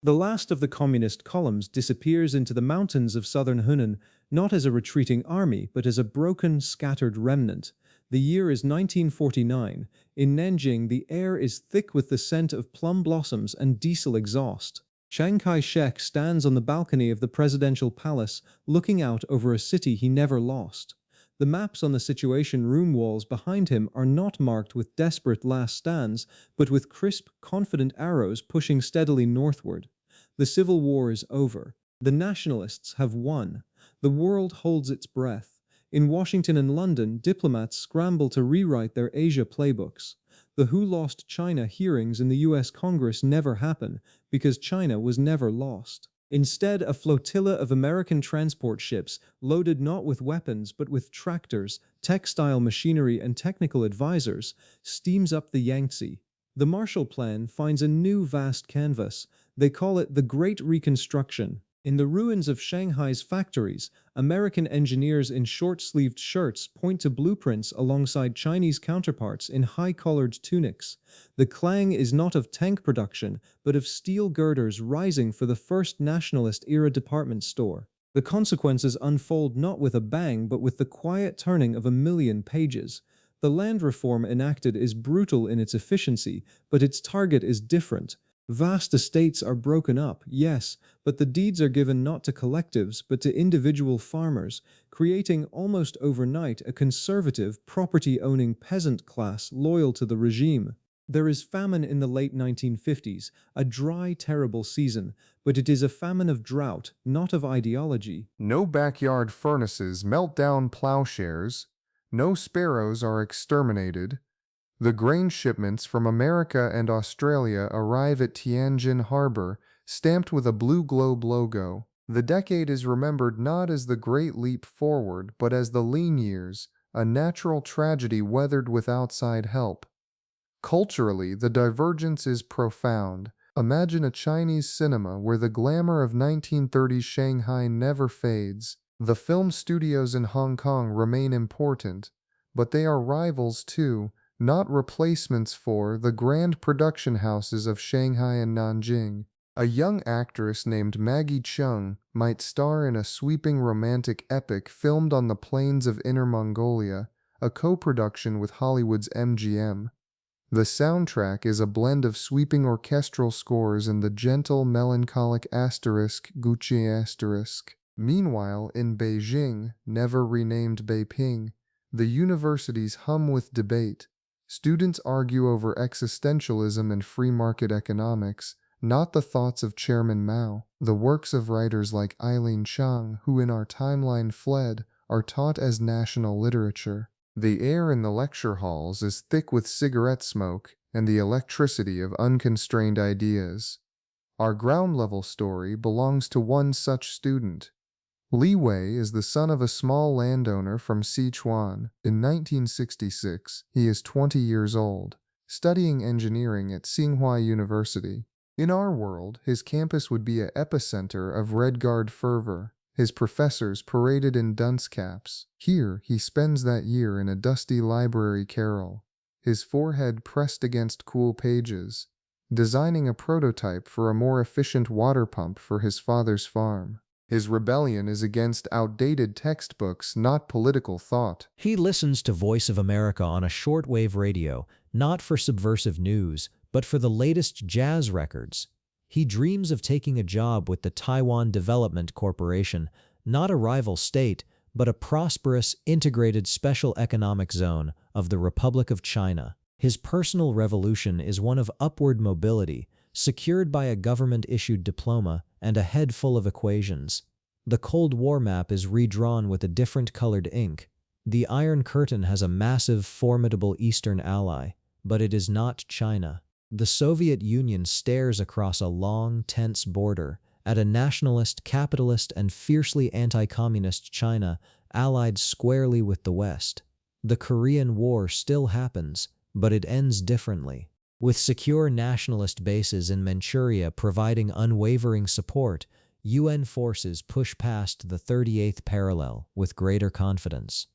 The last of the communist columns disappears into the mountains of southern Hunan, not as a retreating army, but as a broken, scattered remnant. The year is 1949. In Nanjing, the air is thick with the scent of plum blossoms and diesel exhaust. Chiang Kai-shek stands on the balcony of the presidential palace, looking out over a city he never lost. The maps on the Situation Room walls behind him are not marked with desperate last stands, but with crisp, confident arrows pushing steadily northward. The Civil War is over. The nationalists have won. The world holds its breath. In Washington and London, diplomats scramble to rewrite their Asia playbooks. The Who Lost China hearings in the US Congress never happen because China was never lost. Instead, a flotilla of American transport ships, loaded not with weapons but with tractors, textile machinery, and technical advisors, steams up the Yangtze. The Marshall Plan finds a new vast canvas. They call it the Great Reconstruction. In the ruins of Shanghai's factories, American engineers in short-sleeved shirts point to blueprints alongside Chinese counterparts in high-collared tunics. The clang is not of tank production, but of steel girders rising for the first nationalist-era department store. The consequences unfold not with a bang, but with the quiet turning of a million pages. The land reform enacted is brutal in its efficiency, but its target is different. Vast estates are broken up, yes, but the deeds are given not to collectives but to individual farmers, creating almost overnight a conservative, property-owning peasant class loyal to the regime. There is famine in the late 1950s, a dry, terrible season, but it is a famine of drought, not of ideology. No backyard furnaces melt down plowshares. No sparrows are exterminated. The grain shipments from America and Australia arrive at Tianjin Harbor, stamped with a blue globe logo. The decade is remembered not as the Great Leap Forward, but as the lean years, a natural tragedy weathered with outside help. Culturally, the divergence is profound. Imagine a Chinese cinema where the glamour of 1930s Shanghai never fades. The film studios in Hong Kong remain important, but they are rivals too, not replacements for the grand production houses of Shanghai and Nanjing. A young actress named Maggie Cheung might star in a sweeping romantic epic filmed on the plains of Inner Mongolia, a co-production with Hollywood's MGM. The soundtrack is a blend of sweeping orchestral scores and the gentle, melancholic *Gucci*. Meanwhile, in Beijing, never renamed Beiping, the universities hum with debate. Students argue over existentialism and free market economics, not the thoughts of Chairman Mao. The works of writers like Eileen Chang, who in our timeline fled, are taught as national literature. The air in the lecture halls is thick with cigarette smoke and the electricity of unconstrained ideas. Our ground-level story belongs to one such student. Li Wei is the son of a small landowner from Sichuan. In 1966, he is 20 years old, studying engineering at Tsinghua University. In our world, his campus would be an epicenter of Red Guard fervor. His professors paraded in dunce caps. Here, he spends that year in a dusty library carrel, his forehead pressed against cool pages, designing a prototype for a more efficient water pump for his father's farm. His rebellion is against outdated textbooks, not political thought. He listens to Voice of America on a shortwave radio, not for subversive news, but for the latest jazz records. He dreams of taking a job with the Taiwan Development Corporation, not a rival state, but a prosperous, integrated special economic zone of the Republic of China. His personal revolution is one of upward mobility, secured by a government-issued diploma and a head full of equations. The Cold War map is redrawn with a different colored ink. The Iron Curtain has a massive, formidable Eastern ally, but it is not China. The Soviet Union stares across a long, tense border at a nationalist, capitalist, and fiercely anti-communist China allied squarely with the West. The Korean War still happens, but it ends differently. With secure nationalist bases in Manchuria providing unwavering support, UN forces push past the 38th parallel with greater confidence.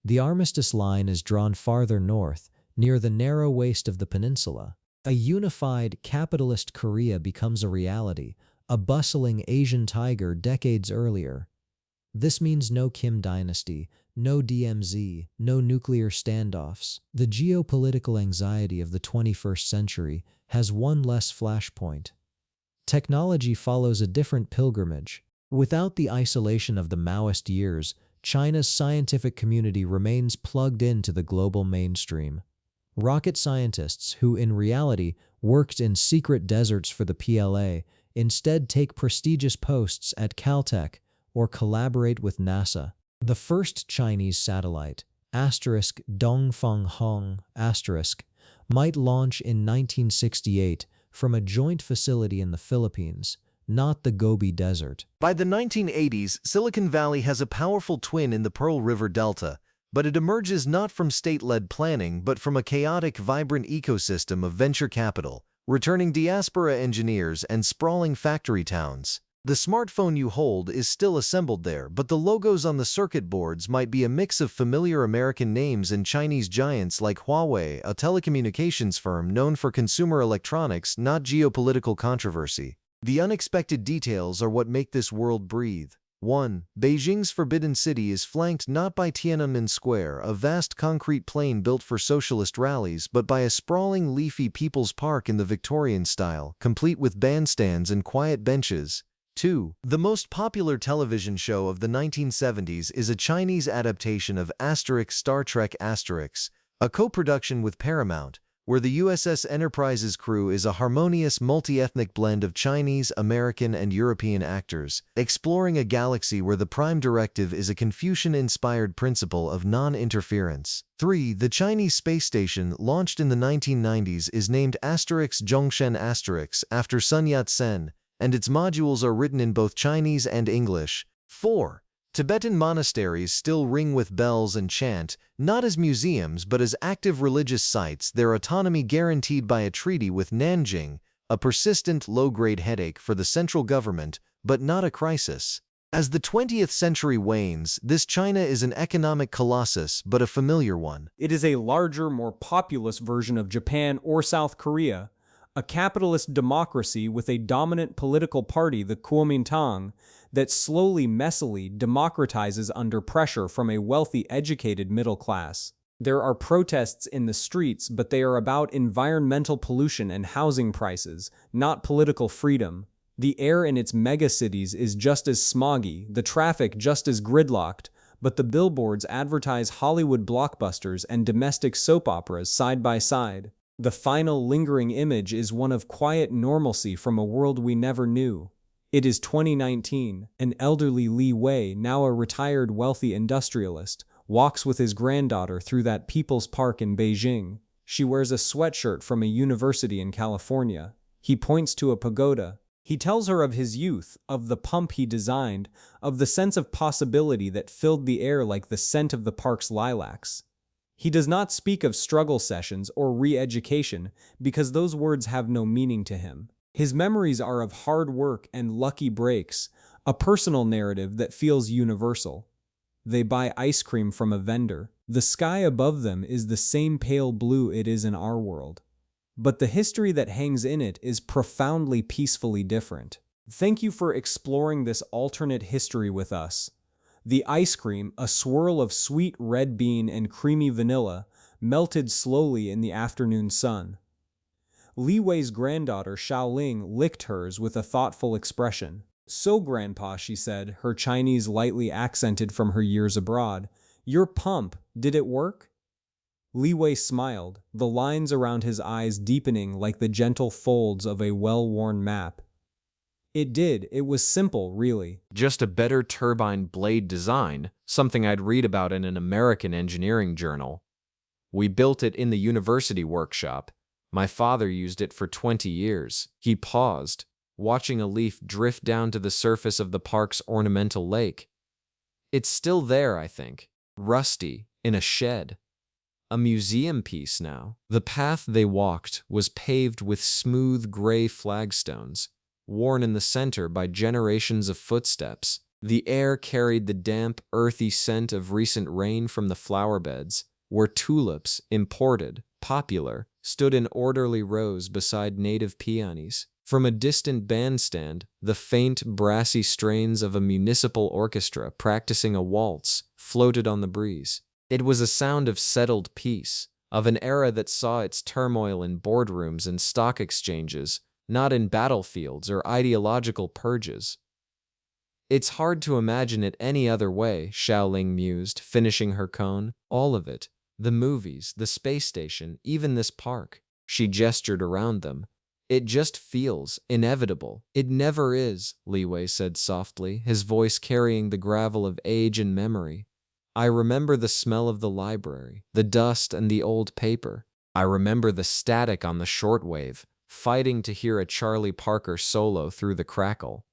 The armistice line is drawn farther north, near the narrow waist of the peninsula. A unified, capitalist Korea becomes a reality, a bustling Asian tiger decades earlier. This means no Kim dynasty, no DMZ, no nuclear standoffs. The geopolitical anxiety of the 21st century has one less flashpoint. Technology follows a different pilgrimage. Without the isolation of the Maoist years, China's scientific community remains plugged into the global mainstream. Rocket scientists who, in reality, worked in secret deserts for the PLA instead take prestigious posts at Caltech or collaborate with NASA. The first Chinese satellite, Dongfeng Hong, might launch in 1968 from a joint facility in the Philippines, not the Gobi Desert. By the 1980s, Silicon Valley has a powerful twin in the Pearl River Delta, but it emerges not from state-led planning but from a chaotic, vibrant ecosystem of venture capital, returning diaspora engineers, and sprawling factory towns. The smartphone you hold is still assembled there, but the logos on the circuit boards might be a mix of familiar American names and Chinese giants like Huawei, a telecommunications firm known for consumer electronics, not geopolitical controversy. The unexpected details are what make this world breathe. 1. Beijing's Forbidden City is flanked not by Tiananmen Square, a vast concrete plain built for socialist rallies, but by a sprawling leafy People's Park in the Victorian style, complete with bandstands and quiet benches. 2. The most popular television show of the 1970s is a Chinese adaptation of Star Trek Asterix, a co-production with Paramount, where the USS Enterprise's crew is a harmonious multi-ethnic blend of Chinese, American, and European actors, exploring a galaxy where the prime directive is a Confucian-inspired principle of non-interference. 3. The Chinese space station, launched in the 1990s, is named Zhongshan after Sun Yat-sen, and its modules are written in both Chinese and English. 4. Tibetan monasteries still ring with bells and chant, not as museums but as active religious sites, their autonomy guaranteed by a treaty with Nanjing, a persistent low-grade headache for the central government, but not a crisis. As the 20th century wanes, this China is an economic colossus, but a familiar one. It is a larger, more populous version of Japan or South Korea, a capitalist democracy with a dominant political party, the Kuomintang, that slowly, messily democratizes under pressure from a wealthy, educated middle class. There are protests in the streets, but they are about environmental pollution and housing prices, not political freedom. The air in its megacities is just as smoggy, the traffic just as gridlocked, but the billboards advertise Hollywood blockbusters and domestic soap operas side by side. The final lingering image is one of quiet normalcy from a world we never knew. It is 2019. An elderly Li Wei, now a retired wealthy industrialist, walks with his granddaughter through that People's Park in Beijing. She wears a sweatshirt from a university in California. He points to a pagoda. He tells her of his youth, of the pump he designed, of the sense of possibility that filled the air like the scent of the park's lilacs. He does not speak of struggle sessions or re-education because those words have no meaning to him. His memories are of hard work and lucky breaks, a personal narrative that feels universal. They buy ice cream from a vendor. The sky above them is the same pale blue it is in our world. But the history that hangs in it is profoundly peacefully different. Thank you for exploring this alternate history with us. The ice cream, a swirl of sweet red bean and creamy vanilla, melted slowly in the afternoon sun. Li Wei's granddaughter Xiaoling licked hers with a thoughtful expression. "So, Grandpa," she said, her Chinese lightly accented from her years abroad, "your pump, did it work?" Li Wei smiled, the lines around his eyes deepening like the gentle folds of a well-worn map. "It did. It was simple, really. Just a better turbine blade design, something I'd read about in an American engineering journal. We built it in the university workshop. My father used it for 20 years. He paused, watching a leaf drift down to the surface of the park's ornamental lake. It's still there, I think, rusty, in a shed. A museum piece now. The path they walked was paved with smooth gray flagstones, worn in the center by generations of footsteps. The air carried the damp, earthy scent of recent rain from the flower beds, where tulips, imported, popular, stood in orderly rows beside native peonies. From a distant bandstand, the faint, brassy strains of a municipal orchestra practicing a waltz floated on the breeze. It was a sound of settled peace, of an era that saw its turmoil in boardrooms and stock exchanges, not in battlefields or ideological purges. It's hard to imagine it any other way, Xiaoling mused, finishing her cone. All of it. The movies, the space station, even this park. She gestured around them. It just feels inevitable. It never is, Li Wei said softly, his voice carrying the gravel of age and memory. I remember the smell of the library, the dust and the old paper. I remember the static on the shortwave, fighting to hear a Charlie Parker solo through the crackle.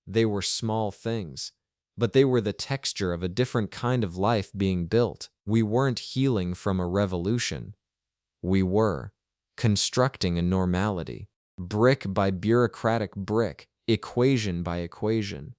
They were small things, but they were the texture of a different kind of life being built. We weren't healing from a revolution. We were constructing a normality, brick by bureaucratic brick, equation by equation.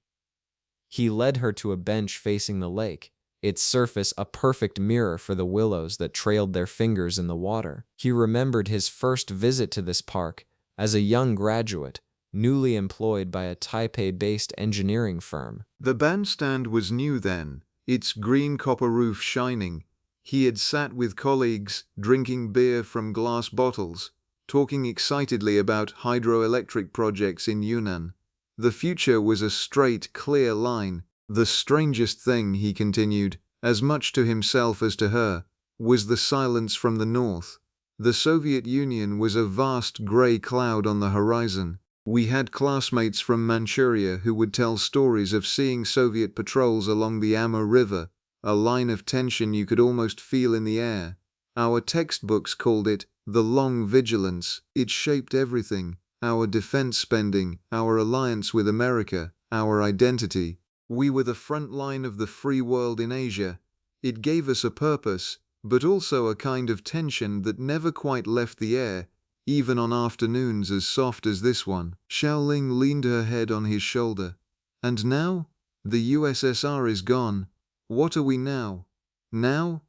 He led her to a bench facing the lake, its surface a perfect mirror for the willows that trailed their fingers in the water. He remembered his first visit to this park as a young graduate, newly employed by a Taipei-based engineering firm. The bandstand was new then, its green copper roof shining. He had sat with colleagues, drinking beer from glass bottles, talking excitedly about hydroelectric projects in Yunnan. The future was a straight, clear line. The strangest thing, he continued, as much to himself as to her, was the silence from the north. The Soviet Union was a vast grey cloud on the horizon. We had classmates from Manchuria who would tell stories of seeing Soviet patrols along the Amur River, a line of tension you could almost feel in the air. Our textbooks called it the long vigilance. It shaped everything, our defense spending, our alliance with America, our identity. We were the front line of the free world in Asia. It gave us a purpose, but also a kind of tension that never quite left the air, even on afternoons as soft as this one. Xiaoling leaned her head on his shoulder. And now? The USSR is gone. What are we now? Now?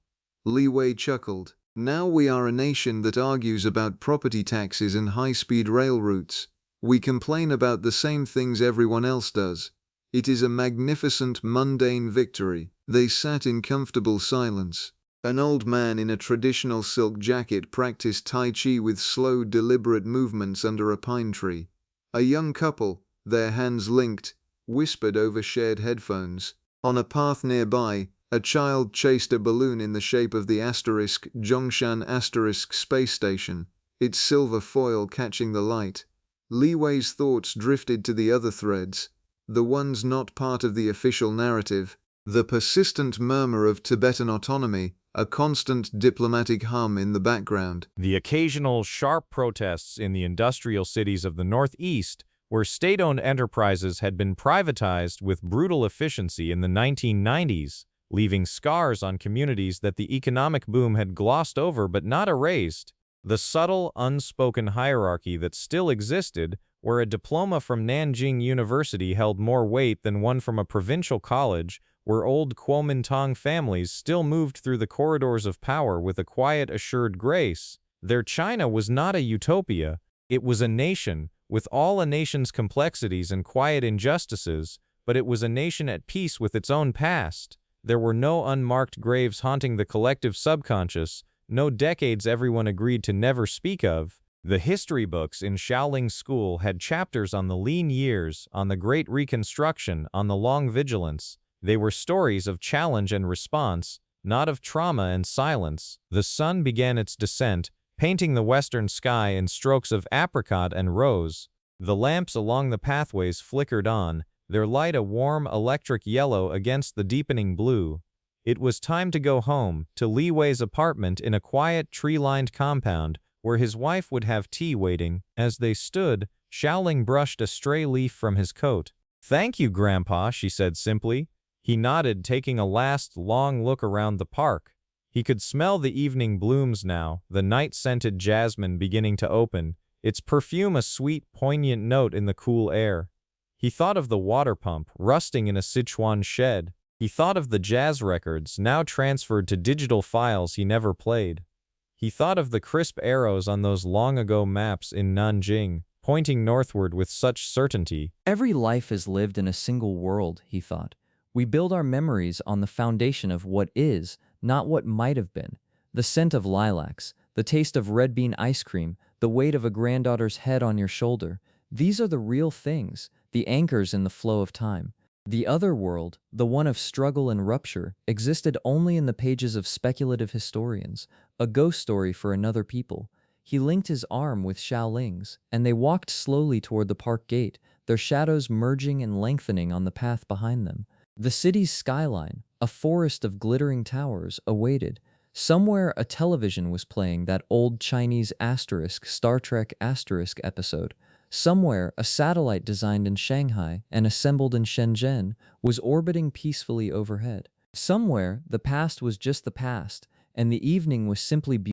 Li Wei chuckled. Now we are a nation that argues about property taxes and high-speed rail routes. We complain about the same things everyone else does. It is a magnificent, mundane victory. They sat in comfortable silence. An old man in a traditional silk jacket practiced Tai Chi with slow, deliberate movements under a pine tree. A young couple, their hands linked, whispered over shared headphones. On a path nearby, a child chased a balloon in the shape of the Zhongshan space station, its silver foil catching the light. Li Wei's thoughts drifted to the other threads, the ones not part of the official narrative, the persistent murmur of Tibetan autonomy, a constant diplomatic hum in the background. The occasional sharp protests in the industrial cities of the Northeast, where state-owned enterprises had been privatized with brutal efficiency in the 1990s, leaving scars on communities that the economic boom had glossed over but not erased. The subtle, unspoken hierarchy that still existed, where a diploma from Nanjing University held more weight than one from a provincial college, where old Kuomintang families still moved through the corridors of power with a quiet, assured grace. Their China was not a utopia. It was a nation, with all a nation's complexities and quiet injustices, but it was a nation at peace with its own past. There were no unmarked graves haunting the collective subconscious, no decades everyone agreed to never speak of. The history books in Xiaoling's school had chapters on the lean years, on the Great Reconstruction, on the long vigilance. They were stories of challenge and response, not of trauma and silence. The sun began its descent, painting the western sky in strokes of apricot and rose. The lamps along the pathways flickered on, their light a warm electric yellow against the deepening blue. It was time to go home, to Li Wei's apartment in a quiet, tree-lined compound, where his wife would have tea waiting. As they stood, Xiaoling brushed a stray leaf from his coat. "Thank you, Grandpa," she said simply. He nodded, taking a last, long look around the park. He could smell the evening blooms now, the night-scented jasmine beginning to open, its perfume a sweet, poignant note in the cool air. He thought of the water pump, rusting in a Sichuan shed. He thought of the jazz records, now transferred to digital files he never played. He thought of the crisp arrows on those long-ago maps in Nanjing, pointing northward with such certainty. Every life is lived in a single world, he thought. We build our memories on the foundation of what is, not what might have been. The scent of lilacs, the taste of red bean ice cream, the weight of a granddaughter's head on your shoulder. These are the real things, the anchors in the flow of time. The other world, the one of struggle and rupture, existed only in the pages of speculative historians, a ghost story for another people. He linked his arm with Xiaoling's, and they walked slowly toward the park gate, their shadows merging and lengthening on the path behind them. The city's skyline, a forest of glittering towers, awaited. Somewhere a television was playing that old Chinese Star Trek episode. Somewhere a satellite designed in Shanghai and assembled in Shenzhen was orbiting peacefully overhead. Somewhere the past was just the past, and the evening was simply beautiful.